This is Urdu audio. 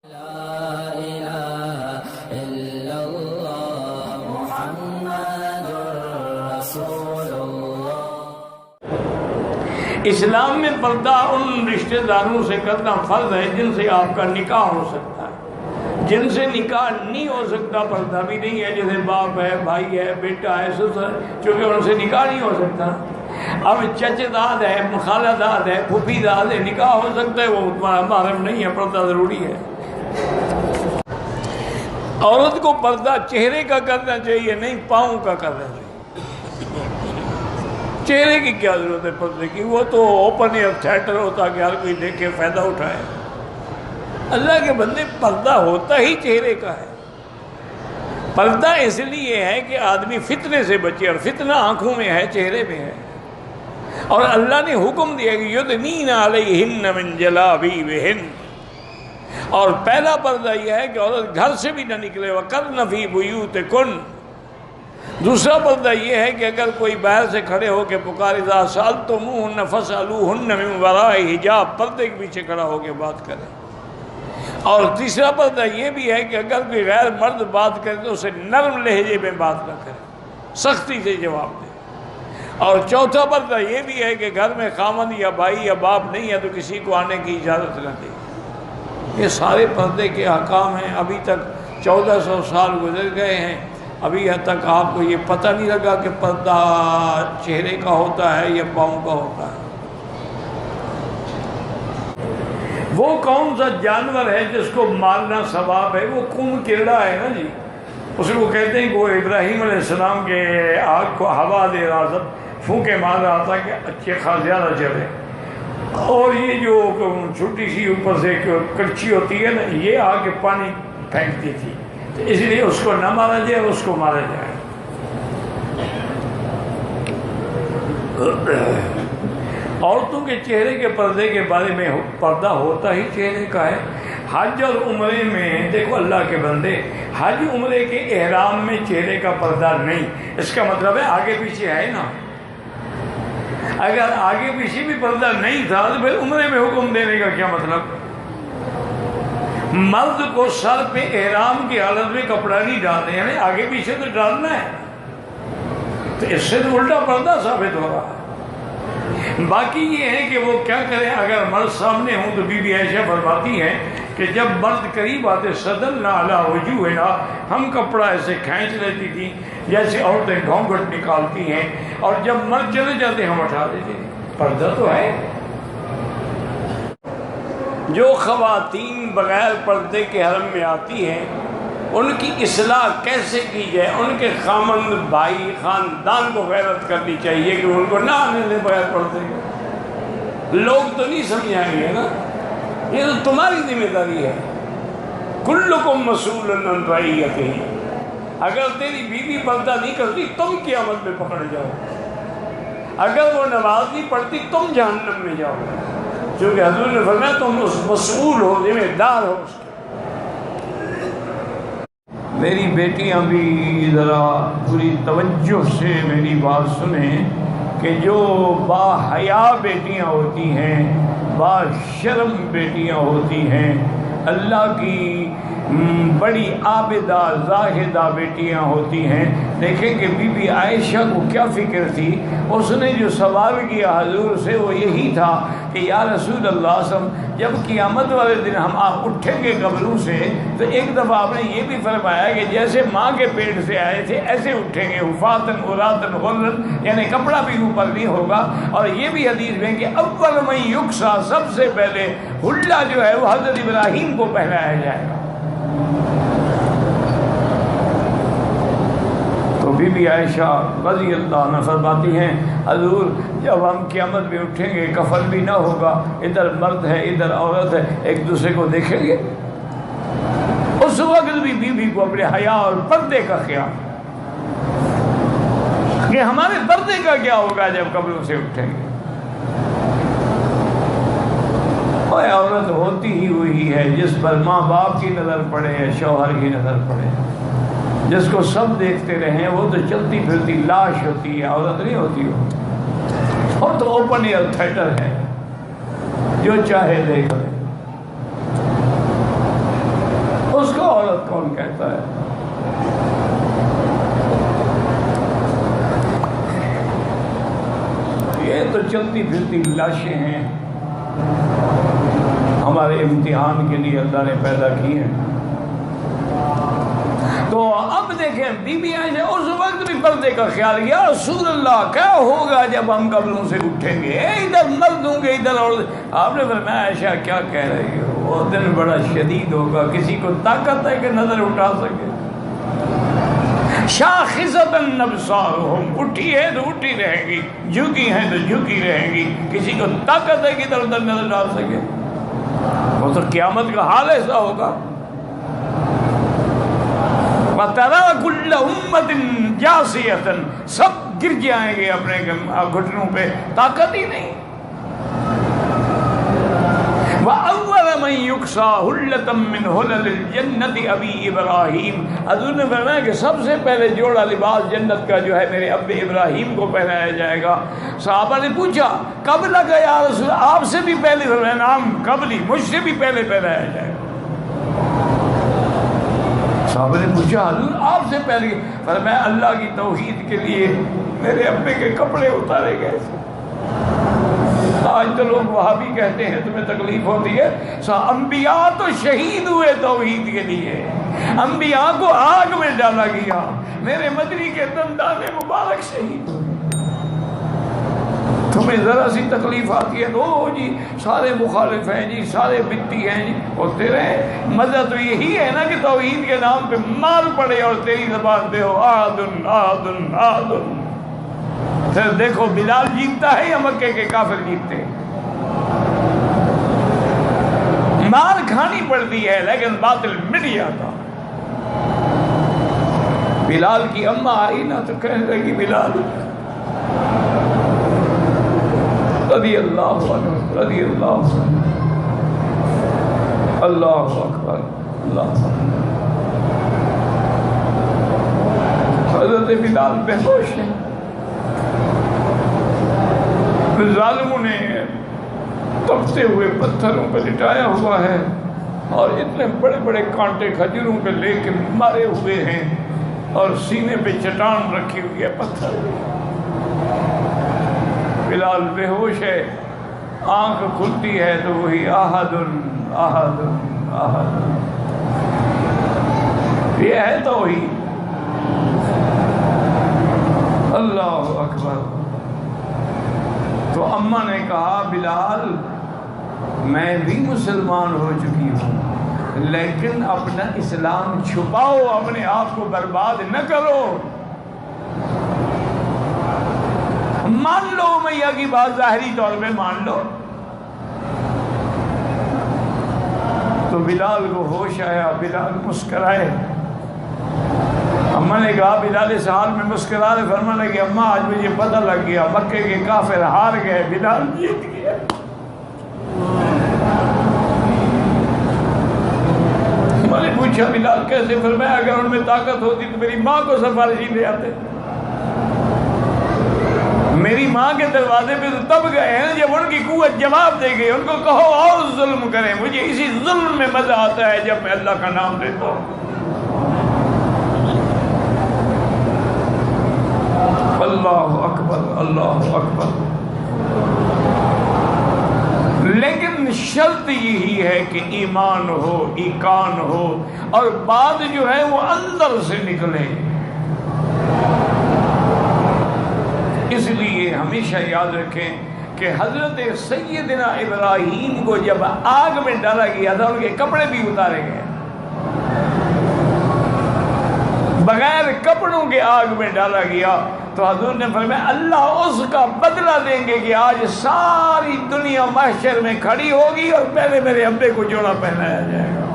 اسلام میں پردہ ان رشتہ داروں سے کرنا فرض ہے جن سے آپ کا نکاح ہو سکتا ہے. جن سے نکاح نہیں ہو سکتا پردہ بھی نہیں ہے، جیسے باپ ہے، بھائی ہے، بیٹا ہے، سسر، چونکہ ان سے نکاح نہیں ہو سکتا. اب چچے داد ہے، خالہ داد ہے، پھوپھی داد ہے، نکاح ہو سکتا ہے، وہ تمہارا محرم نہیں ہے، پردہ ضروری ہے. عورت کو پردہ چہرے کا کرنا چاہیے، نہیں پاؤں کا کرنا چاہیے. چہرے کی کیا ضرورت ہے پردے کی؟ وہ تو اوپن ایئر تھیٹر ہوتا کہ ہر کوئی دیکھے فائدہ اٹھائے. اللہ کے بندے پردہ ہوتا ہی چہرے کا ہے. پردہ اس لیے ہے کہ آدمی فتنے سے بچے، اور فتنہ آنکھوں میں ہے، چہرے میں ہے. اور اللہ نے حکم دیا کہ یدنین علیہن من جلابیبہن. اور پہلا پردہ یہ ہے کہ عورت گھر سے بھی نہ نکلے، وقرن فی بیوتکن. دوسرا پردہ یہ ہے کہ اگر کوئی باہر سے کھڑے ہو کے پکار اذا سألتموہن فاسألوہن من وراء حجاب، پردے کے پیچھے کھڑا ہو کے بات کرے. اور تیسرا پردہ یہ بھی ہے کہ اگر کوئی غیر مرد بات کرے تو اسے نرم لہجے میں بات نہ کرے، سختی سے جواب دے. اور چوتھا پردہ یہ بھی ہے کہ گھر میں خامند یا بھائی یا باپ نہیں ہے تو کسی کو آنے کی اجازت نہ دے. یہ سارے پردے کے احکام ہیں. ابھی تک 1400 سال گزر گئے ہیں، ابھی حد تک آپ کو یہ پتہ نہیں لگا کہ پردہ چہرے کا ہوتا ہے یا پاؤں کا ہوتا ہے. وہ کون سا جانور ہے جس کو مارنا ثواب ہے؟ وہ کم کیڑا ہے نا جی. اس کو کہتے ہیں کہ وہ ابراہیم علیہ السلام کے آگ کو ہوا دے رہا تھا، پھونکے مار رہا تھا کہ اچھے خاص زیادہ چلے. اور یہ جو چھوٹی سی اوپر سے کڑچی ہوتی ہے نا، یہ آ کے پانی پھینکتی تھی، تو اس لیے اس کو نہ مارا جائے، اس کو مارا جائے. عورتوں کے چہرے کے پردے کے بارے میں پردہ ہوتا ہی چہرے کا ہے. حج اور عمرے میں دیکھو اللہ کے بندے، حج عمرے کے احرام میں چہرے کا پردہ نہیں. اس کا مطلب ہے آگے پیچھے ہے نا. اگر آگے پیچھے بھی پردہ نہیں تھا تو پھر عمرے میں حکم دینے کا کیا مطلب؟ مرد کو سر پہ احرام کی حالت میں کپڑا نہیں ڈالتے، یعنی آگے پیچھے تو ڈالنا ہے. تو اس سے تو الٹا پردہ ثابت ہو رہا ہے. باقی یہ ہے کہ وہ کیا کریں. اگر مرد سامنے ہوں تو بی بی عائشہ فرماتی ہیں کہ جب مرد قریب آتے صدلنا علی وجوہنا، ہم کپڑا ایسے کھینچ لیتی تھی جیسے عورتیں گھونگھٹ نکالتی ہیں، اور جب مرد چلے جاتے ہم اٹھا دیتے. پردہ تو ہے. جو خواتین بغیر پردے کے حرم میں آتی ہیں ان کی اصلاح کیسے کی جائے؟ ان کے خامند، بھائی، خاندان کو غیرت کرنی چاہیے کہ ان کو نہ آنے دیں بغیر پردے. لوگ تو نہیں سمجھائیں گے نا، یہ تو تمہاری ذمہ داری ہے. کلکم مسئول عن رعیتہ. اگر تیری بیوی پردہ نہیں کرتی تم قیامت میں پکڑ جاؤ. اگر وہ نماز نہیں پڑھتی تم جہنم میں جاؤ، کیونکہ حضور نے فرمایا تم اس مسئول ہو، ذمہ دار ہو اس کے. میری بیٹیاں بھی ذرا پوری توجہ سے میری بات سنیں کہ جو با حیا بیٹیاں ہوتی ہیں، با شرم بیٹیاں ہوتی ہیں، اللہ کی بڑی عابدہ زاہدہ بیٹیاں ہوتی ہیں. دیکھیں کہ بی بی عائشہ کو کیا فکر تھی. اس نے جو سوال کیا حضور سے وہ یہی تھا کہ یا رسول اللہ صلی اللہ علیہ وسلم، جب قیامت والے دن ہم آپ اٹھیں گے قبروں سے تو ایک دفعہ آپ نے یہ بھی فرمایا کہ جیسے ماں کے پیٹ سے آئے تھے ایسے اٹھیں گے، حفاتن عراۃن غرلن، یعنی کپڑا بھی اوپر نہیں ہوگا. اور یہ بھی حدیث میں کہ اول من یکسا، سب سے پہلے حلہ جو ہے وہ حضرت ابراہیم کو پہنایا جائے گا. تو بی بی عائشہ رضی اللہ عنہ فرماتی ہیں حضور جب ہم قیامت میں اٹھیں گے کفن بھی نہ ہوگا، ادھر مرد ہے ادھر عورت ہے، ایک دوسرے کو دیکھیں گے. اس وقت بھی بیوی کو اپنے حیا اور پردے کا خیال کہ ہمارے پردے کا کیا ہوگا جب قبروں سے اٹھیں گے. اور عورت ہوتی ہی وہی ہے جس پر ماں باپ کی نظر پڑے یا شوہر کی نظر پڑے. جس کو سب دیکھتے رہیں وہ تو چلتی پھرتی لاش ہوتی ہے، عورت نہیں ہوتی. وہ تو اوپن ایئر تھیٹر ہے، جو چاہے دیکھ لے. عورت کون کہتا ہے؟ یہ تو چلتی پھرتی لاشیں ہیں، ہمارے امتحان کے لیے اللہ نے پیدا کی ہیں۔ تو اب دیکھیں بی بی عائشہ اس وقت بھی پردے کا خیال کیا، رسول اللہ کیا ہوگا جب ہم قبروں سے اٹھیں گے، ادھر مرد ہوں گے ادھر عورت۔ آپ نے فرمایا عائشہ کیا کہہ رہی ہو، وہ دن بڑا شدید ہوگا، کسی کو طاقت ہے کہ نظر اٹھا سکے؟ شاخصۃ ابصارہم، اٹھی ہے تو اٹھی رہے گی، جھکی ہے تو جھکی رہے گی، کسی کو طاقت ہے کہ ادھر ادھر نظر ڈال سکے؟ وہ تو قیامت کا حال ایسا ہوگا۔ وَتَرَىٰ كُلَّ أُمَّةٍ جَاثِيَةً، سب گر جائیں گے اپنے گھٹنوں پہ، طاقت ہی نہیں۔ وَأَوَّلَ مَن يُكْسَىٰ حُلَّةً مِّنْ حُلَلِ الْجَنَّةِ أَبِي إِبْرَاهِيمَ، حضور نے فرمایا کہ سب سے پہلے جوڑا لباس جنت کا جو ہے میرے اب ابراہیم کو پہنایا جائے گا۔ صحابہ نے پوچھا کب لگا یا رسول، آپ سے بھی پہلے؟ فرمایا نام قبلی، مجھ سے بھی پہلے پہنایا جائے گا۔ صحابہ نے پوچھا حضور آپ سے پہلے؟ فرمایا اللہ کی توحید کے لیے میرے ابے کے کپڑے اتارے گئے۔ آج تو لوگ وہابی کہتے ہیں، تمہیں تکلیف ہوتی ہے، انبیاء تو شہید ہوئے توحید کے لیے، انبیاء کو آگ میں ڈالا گیا، میرے مدنی کے دندان مبارک شہید ہوئے۔ تمہیں ذرا سی تکلیف آتی ہے تو جی سارے مخالف ہیں جی، سارے بدتی ہیں جی، ہوتے رہے۔ مزہ تو یہی ہے نا کہ توحید کے نام پہ مار پڑے اور تیری زبان پہ ہو آدن آدن آدن۔ پھر دیکھو بلال جیتتا ہے یا مکے کے کافر جیتتے؟ مار کھانی پڑتی ہے لیکن باطل مٹ جاتا۔ بلال کی اماں آئی نا تو کہنے لگی بلال رضی اللہ عنہ، رضی اللہ عنہ، اللہ اکبر اللہ اکبر۔ حضرت بلال بے ہوش ہے، ظالموں نے تپتے ہوئے پتھروں پہ لٹایا ہوا ہے اور اتنے بڑے بڑے کانٹے کھجوروں پہ لے کے مارے ہوئے ہیں اور سینے پہ چٹان رکھی ہوئی ہے پتھر۔ بلال بے ہوش ہے، آنکھ کھلتی ہے تو وہی احد احد احد، یہ ہے توحید۔ اللہ اکبر۔ تو اماں نے کہا بلال میں بھی مسلمان ہو چکی ہوں لیکن اپنا اسلام چھپاؤ، اپنے آپ کو برباد نہ کرو، مان لو میاں کی بات، ظاہری طور پہ مان لو۔ تو بلال کو ہوش آیا، بلال مسکرائے۔ اماں نے کہا بلال اس حال میں مسکرا رہے، فرمانے لگی اماں آج مجھے پتہ لگ گیا مکے کے کافر ہار گئے، بلال جیت گیا۔ میں نے پوچھا بلال کیسے؟ فرمایا اگر ان میں طاقت ہوتی تو میری ماں کو سفارشی لے آتے، میری ماں کے دروازے پہ تو تب گئے ہیں جب ان کی قوت جواب دے گئی، ان کو کہو اور ظلم کریں، مجھے اسی ظلم میں مزہ آتا ہے جب میں اللہ کا نام لیتا ہوں۔ اللہ اکبر اللہ اکبر۔ لیکن شرط یہی ہے کہ ایمان ہو، ایقان ہو اور بات جو ہے وہ اندر سے نکلے۔ اس لیے ہمیشہ یاد رکھیں کہ حضرت سیدنا ابراہیم کو جب آگ میں ڈالا گیا تھا ان کے کپڑے بھی اتارے گئے، بغیر کپڑوں کے آگ میں ڈالا گیا۔ تو حضور نے فرمایا اللہ اس کا بدلہ دیں گے کہ آج ساری دنیا محشر میں کھڑی ہوگی اور پہلے میرے ابے کو جوڑا پہنایا جائے گا۔